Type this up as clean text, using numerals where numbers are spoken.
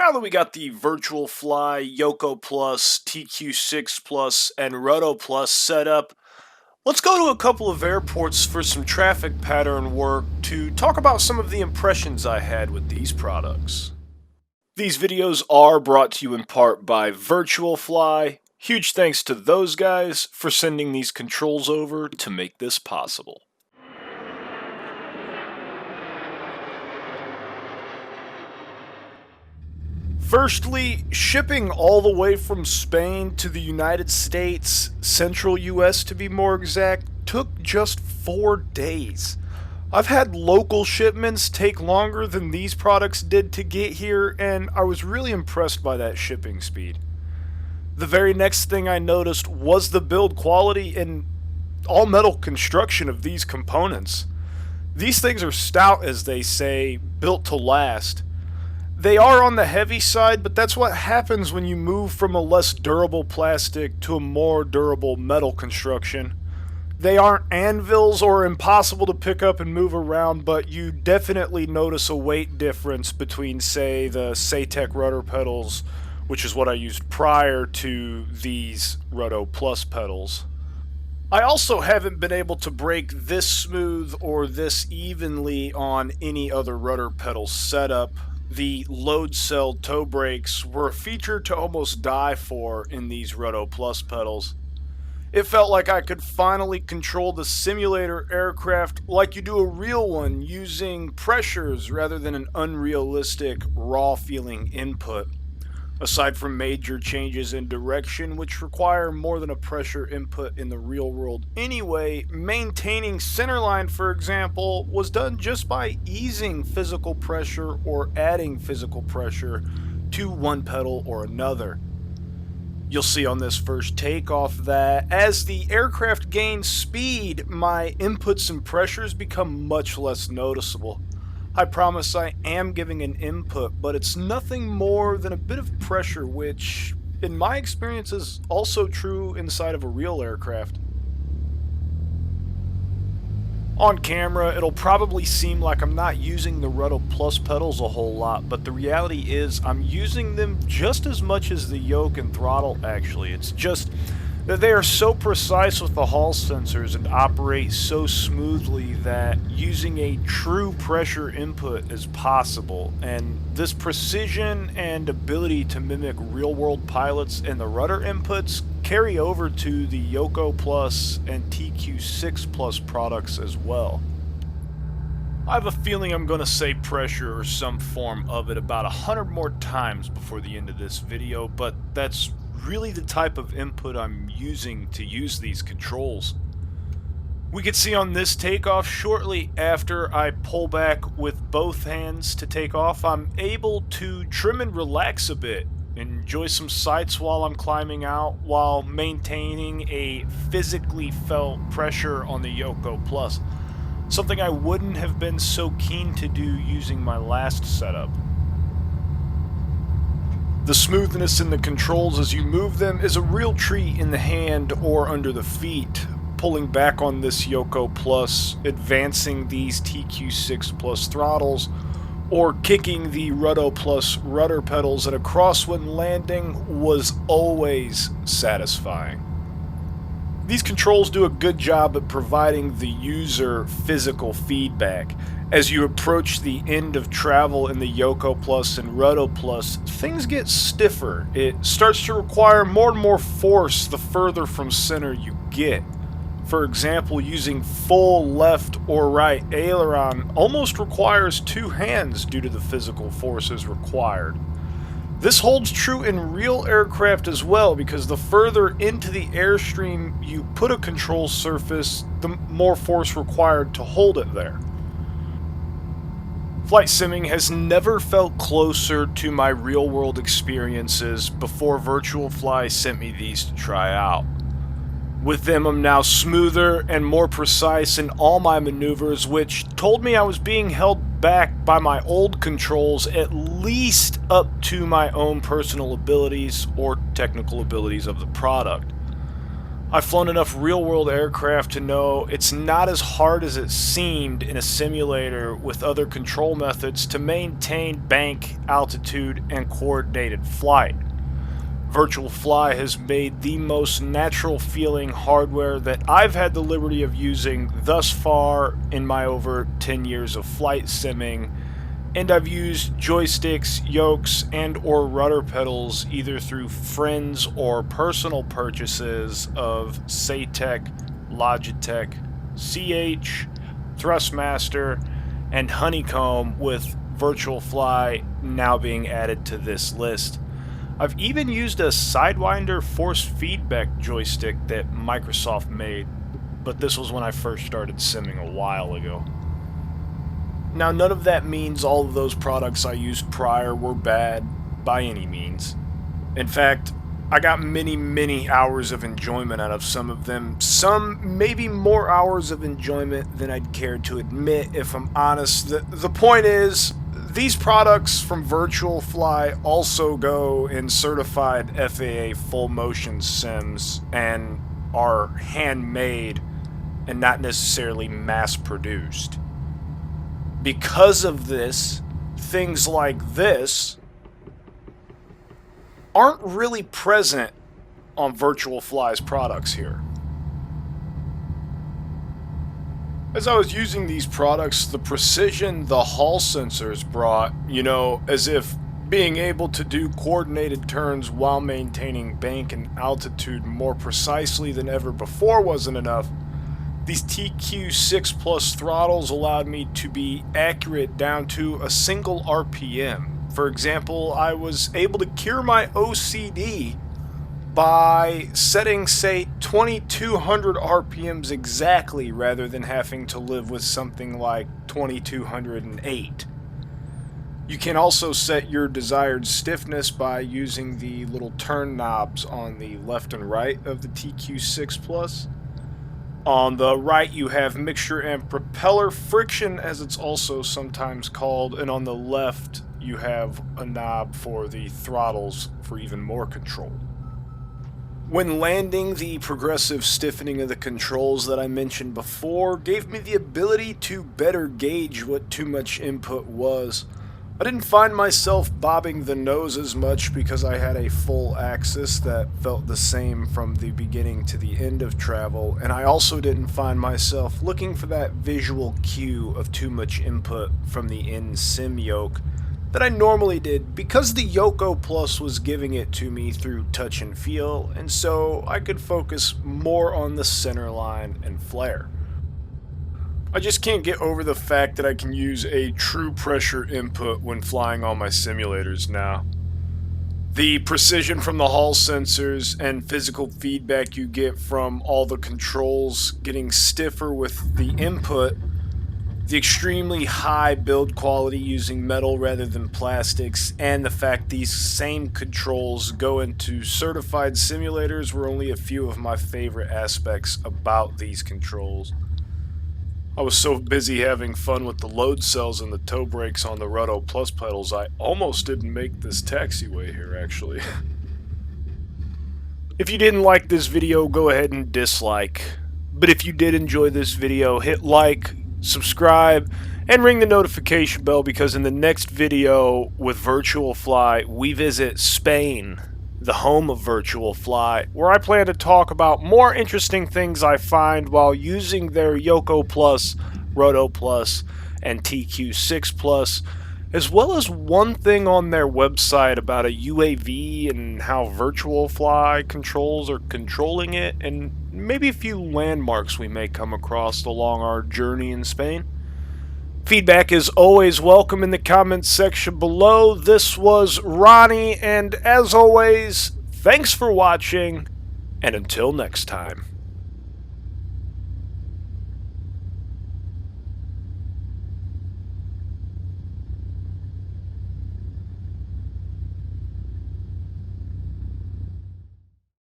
Now that we got the Virtual Fly, YOKO Plus, TQ6 Plus, and RUDDO Plus set up, let's go to a couple of airports for some traffic pattern work to talk about some of the impressions I had with these products. These videos are brought to you in part by Virtual Fly. Huge thanks to those guys for sending these controls over to make this possible. Firstly, shipping all the way from Spain to the United States, central US to be more exact, took just 4 days. I've had local shipments take longer than these products did to get here, and I was really impressed by that shipping speed. The very next thing I noticed was the build quality and all metal construction of these components. These things are stout, as they say, built to last. They are on the heavy side, but that's what happens when you move from a less durable plastic to a more durable metal construction. They aren't anvils or impossible to pick up and move around, but you definitely notice a weight difference between, say, the Satec rudder pedals, which is what I used prior to these RUDDO Plus pedals. I also haven't been able to break this smooth or this evenly on any other rudder pedal setup. The load cell toe brakes were a feature to almost die for in these RUDDO Plus pedals. It felt like I could finally control the simulator aircraft like you do a real one, using pressures rather than an unrealistic, raw feeling input. Aside from major changes in direction, which require more than a pressure input in the real world anyway, maintaining centerline, for example, was done just by easing physical pressure or adding physical pressure to one pedal or another. You'll see on this first takeoff that as the aircraft gains speed, my inputs and pressures become much less noticeable. I promise I am giving an input, but it's nothing more than a bit of pressure, which, in my experience, is also true inside of a real aircraft. On camera, it'll probably seem like I'm not using the RUDDO Plus pedals a whole lot, but the reality is I'm using them just as much as the yoke and throttle, actually. It's just that they are so precise with the Hall sensors and operate so smoothly that using a true pressure input is possible, and this precision and ability to mimic real-world pilots and the rudder inputs carry over to the YOKO Plus and TQ6 Plus products as well. I have a feeling I'm going to say pressure or some form of it about 100 more times before the end of this video, but that's really the type of input I'm using to use these controls. We can see on this takeoff, shortly after I pull back with both hands to take off, I'm able to trim and relax a bit, enjoy some sights while I'm climbing out, while maintaining a physically felt pressure on the YOKO Plus, something I wouldn't have been so keen to do using my last setup. The smoothness in the controls as you move them is a real treat in the hand or under the feet. Pulling back on this YOKO Plus, advancing these TQ6 Plus throttles, or kicking the RUDDO Plus rudder pedals at a crosswind landing was always satisfying. These controls do a good job at providing the user physical feedback. As you approach the end of travel in the YOKO Plus and RUDDO Plus, things get stiffer. It starts to require more and more force the further from center you get. For example, using full left or right aileron almost requires 2 hands due to the physical forces required. This holds true in real aircraft as well, because the further into the airstream you put a control surface, the more force required to hold it there. Flight simming has never felt closer to my real-world experiences before Virtual Fly sent me these to try out. With them, I'm now smoother and more precise in all my maneuvers, which told me I was being held back by my old controls at least up to my own personal abilities or technical abilities of the product. I've flown enough real-world aircraft to know it's not as hard as it seemed in a simulator with other control methods to maintain bank, altitude, and coordinated flight. Virtual Fly has made the most natural feeling hardware that I've had the liberty of using thus far in my over 10 years of flight simming, and I've used joysticks, yokes, and or rudder pedals either through friends or personal purchases of Saytech, Logitech, CH, Thrustmaster, and Honeycomb, with Virtual Fly now being added to this list. I've even used a Sidewinder force feedback joystick that Microsoft made, but this was when I first started simming a while ago. Now, none of that means all of those products I used prior were bad by any means. In fact, I got many hours of enjoyment out of some of them. Some maybe more hours of enjoyment than I'd care to admit, if I'm honest. The point is, these products from Virtual Fly also go in certified FAA full motion sims and are handmade and not necessarily mass produced. Because of this, things like this aren't really present on Virtual Fly's products here. As I was using these products, the precision the Hall sensors brought, as if being able to do coordinated turns while maintaining bank and altitude more precisely than ever before wasn't enough. These TQ6 Plus throttles allowed me to be accurate down to a single RPM. For example, I was able to cure my OCD by setting, say, 2200 RPMs exactly rather than having to live with something like 2208. You can also set your desired stiffness by using the little turn knobs on the left and right of the TQ6 Plus. On the right, you have mixture and propeller friction, as it's also sometimes called, and on the left, you have a knob for the throttles for even more control. When landing, the progressive stiffening of the controls that I mentioned before gave me the ability to better gauge what too much input was. I didn't find myself bobbing the nose as much because I had a full axis that felt the same from the beginning to the end of travel, and I also didn't find myself looking for that visual cue of too much input from the in-sim yoke that I normally did, because the YOKO Plus was giving it to me through touch and feel, and so I could focus more on the center line and flare. I just can't get over the fact that I can use a true pressure input when flying on my simulators now. The precision from the Hall sensors and physical feedback you get from all the controls getting stiffer with the input, the extremely high build quality using metal rather than plastics, and the fact these same controls go into certified simulators were only a few of my favorite aspects about these controls. I was so busy having fun with the load cells and the toe brakes on the RUDDO Plus pedals, I almost didn't make this taxiway here, actually. If you didn't like this video, go ahead and dislike. But if you did enjoy this video, hit like, subscribe, and ring the notification bell, because in the next video with Virtual Fly, we visit Spain, the home of Virtual Fly, where I plan to talk about more interesting things I find while using their YOKO Plus, RUDDO Plus, and TQ6 Plus, as well as one thing on their website about a UAV and how Virtual Fly controls are controlling it, and maybe a few landmarks we may come across along our journey in Spain. Feedback is always welcome in the comments section below. This was Ronnie, and as always, thanks for watching, and until next time.